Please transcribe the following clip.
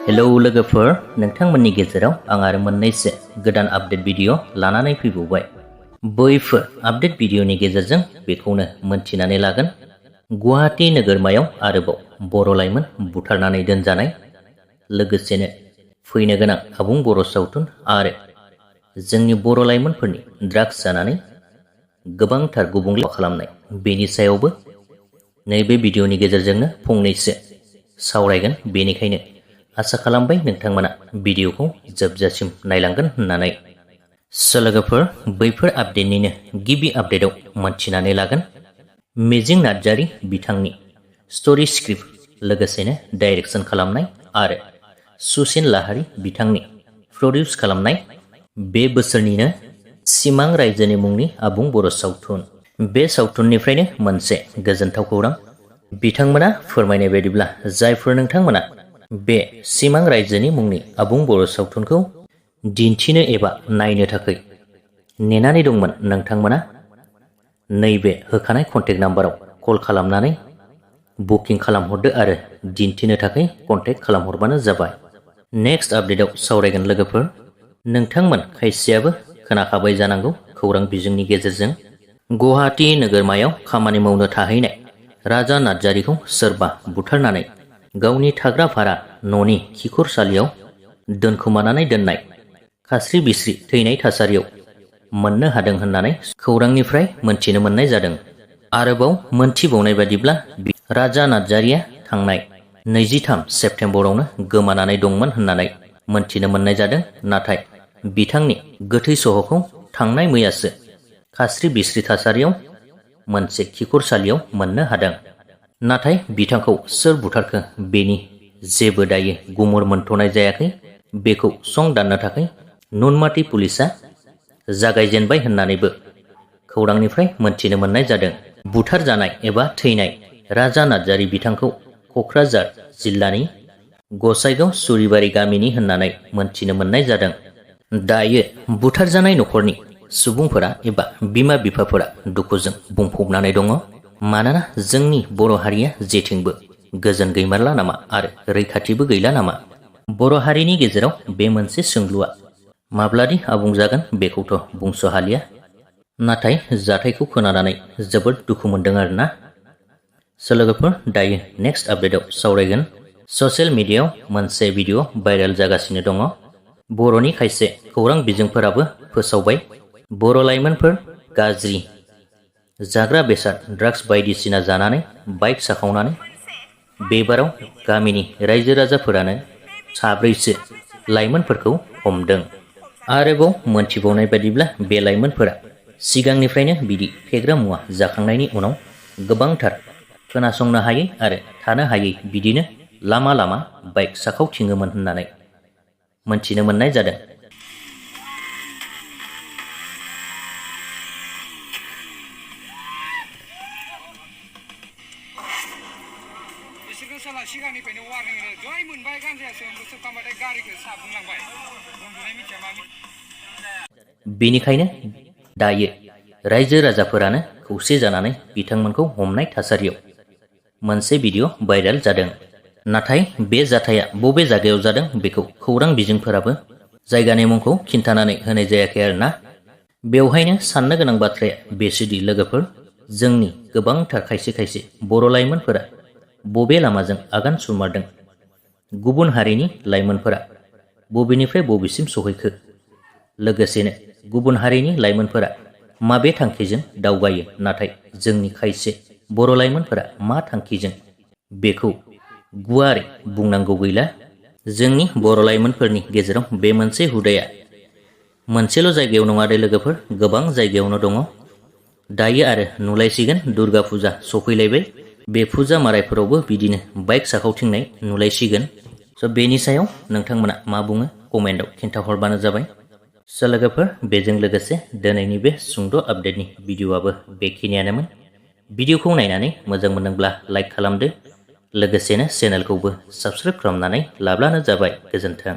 Hello लोगोफोर, नोंथांमोननि गेजेराव आं आरो मोननैसो गोदान आपडेट भिडिअ लानानै फैबावबाय। बैफोर आपडेट भिडिअनि गेजेरजों बेखौनो मोनथिनानै लागोन गुवाहाटी नोगोरमायाव आरोबाव बर' लाइमोन बुथारनानै दोनजानाय, लोगोसेनो फैनो गोनां आबुं बर' सावथुन आरो जोंनि बर' लाइमोनफोरनि ड्राग्स जानानै गोबांथार गुबुंले खालामनाय, बेनि सायावबो नैबे भिडिअनि गेजेरजोंनो फंनैसो सावरायगोन। बेनिखायनो आसा खालामबाय नोंथांमोना भिडिअखौ जोबजासिम नायलांगोन होननानै। लोगोफोर, बैफोर आपडेटनिनो गिबि आपडेटआव मोनथिनानै लागोन मिजिं नार्जारी बिथांनि स्ट'री स्क्रिप्ट लोगोसेनो डाइरेक्सन खालामनाय आरो सुसिन लाहारी बिथांनि प्रडिउस खालामनाय बे बोसोरनिनो सिमां रायजोनि मुंनि आबुं बर' सावथुन। बे सावथुननिफ्रायनो मोनसे गोजोनथाव खौरां। बिथांमोना फोरमायनाय बायदिब्ला जायफोर नोंथांमोना बे सिमां रायजोनि मुंनि आबुं बर' सावथुनखौ दिन्थिनो एबा नायनो थाखाय नेनानै दंमोन, नोंथांमोना नैबे होखानाय कन्टेक्ट नाम्बाराव कल खालामनानै बुकिं खालामहरदो आरो दिन्थिनो थाखाय कन्टेक्ट खालामहरबानो जाबाय। नेक्स्ट आपडेटआव सावरायगोन लोगोफोर। नोंथांमोन खायसेयाबो खोनाखाबाय जानांगौ खौरां बिजोंनि गेजेरजों गुवाहाटी नोगोरमायाव खामानि मावनो थाहैनाय राजा नार्जारीखौ सोरबा बुथारनानै गावनि थाग्रा भारा न'नि खिखरसालियाव दोनखोमानानै दोननाय, खास्रि बिस्रि थैनाय थासारियाव मोननो हादों होननानै खौरांनिफ्राय मोनथिनो मोननाय जादों। आरोबाव मोनथिबावनाय बादिब्ला राजा नार्जारीया थांनाय 23 सेप्तेम्बरावनो गोमानानै दंमोन होननानै मोनथिनो मोननाय जादों। नाथाय बिथांनि गोथै सह'खौ थांनाय मैयासो खास्रि बिस्रि थासारियाव मोनसे खिखरसालियाव मोननो हादों। नाथाय बिथांखौ सोर बुथारखो बेनि जेबो दायो गुमुर मोनथ'नाय जायाखै। बेखौ सं दाननो थाखाय नुनमाटि पुलिसआ जागायजेनबाय होननानैबो खौरांनिफ्राय मोनथिनो मोननाय जादों। बुथारजानाय एबा थैनाय राजा नार्जारी बिथांखौ क'क्राझार जिल्लानि गसाइगाव सुरिबारि गामिनि होननानै मोनथिनो मोननाय जादों। दायो बुथारजानाय न'खरनि सुबुंफोरा एबा बिमा बिफाफोरा दुखुजों बुंफबनानै दङ। मानोना जोंनि बर' हारिया जेथिंबो गोजोन गैमारला नामा आरो रैखाथिबो गैला नामा? बर' हारिनि गेजेराव बे मोनसे सोंलुआ माब्लादि आबुं जागोन बेखौथ' बुंस' हालिया। नाथाय जाथायखौ खोनानानै जोबोद दुखु मोनदों आरोना। लोगोफोर, दायो नेक्स्ट आपडेटआव सावरायगोन ससियेल मिडियायाव मोनसे भिडिअ भाइरेल जागासिनो दङ। बर'नि खायसे खौरां बिजोंफोराबो फोसावबाय बर' लाइमोनफोर गाज्रि जाग्रा बेसाद ड्राग्स बायदिसिना जानानै बाइक साखावनानै बेबाराव गामिनि रायजो राजाफोरानो साब्रैसो लाइमोनफोरखौ हमदों। आरोबाव मोनथिबावनाय बायदिब्ला बे लाइमोनफोरा सिगांनिफ्रायनो बिदि फेग्रा मुवा जाखांनायनि उनाव गोबांथार खोनासंनो हायै आरो थानो हायै बिदिनो लामा लामा बाइक साखावथिङोमोन होननानै मोनथिनो मोननाय जादों। सिगांनिफ्रायनो वार्निं होनो जै मोनबाय गान्जायासो बोसोरथामबाथाय गारिखौ साबुंलांबाय उन्दुनाय मिथिया मा बेनिखायनो दायो रायजो राजाफोरानो खौसे जानानै बिथांमोनखौ हमनाय थासारियाव मोनसे भिडिअ भाइरेल जादों। नाथाय बे जाथाया बबे जायगायाव जादों बेखौ खौरां बिजोंफोराबो जायगानि मुंखौ खिन्थानानै होनाय जायाखै आरोना। बेवहायनो साननो गोनां बाथ्राया बेसोदि लोगोफोर, जोंनि गोबांथार खायसे खायसे बर' लाइमोनफोरा बबे लामाजों आगान सुरमारदों, गुबुन हारिनि लाइमोनफोरा बबेनिफ्राय बबेसिम सहैखो, लोगोसेनो गुबुन हारिनि लाइमोनफोरा माबे थांखिजों दावगायो, नाथाय जोंनि खायसे बर' लाइमोनफोरा मा थांखिजों, बेखौ गुवारै बुंनांगौ गैला। जोंनि बर' लाइमोनफोरनि गेजेराव बे मोनसे हुदाया मोनसेल' जायगायाव नङा दे लोगोफोर, गोबां जायगायावनो दङ। दायो आरो नुलायसिगोन दुर्गा फुजा सफैलायबाय, बे फुजा मारायफोरावबो बिदिनो बाइक साखावथिंनाय नुलायसिगोन। बेनि सायाव नोंथांमोना मा बुङो कमेन्टआव खिन्थाहरबानो जाबाय। लोगोफोर, बेजों लोगोसे दिनैनि बे सुंद' आपडेटनि भिडिअआबो बेखिनियानोमोन। भिडिअखौ नायनानै मोजां मोनदोंब्ला लाइक खालामदो, लोगोसेनो चेनेलखौबो साबस्क्राइब खालामनानै लाब्लानो जाबाय। गोजोन्थों।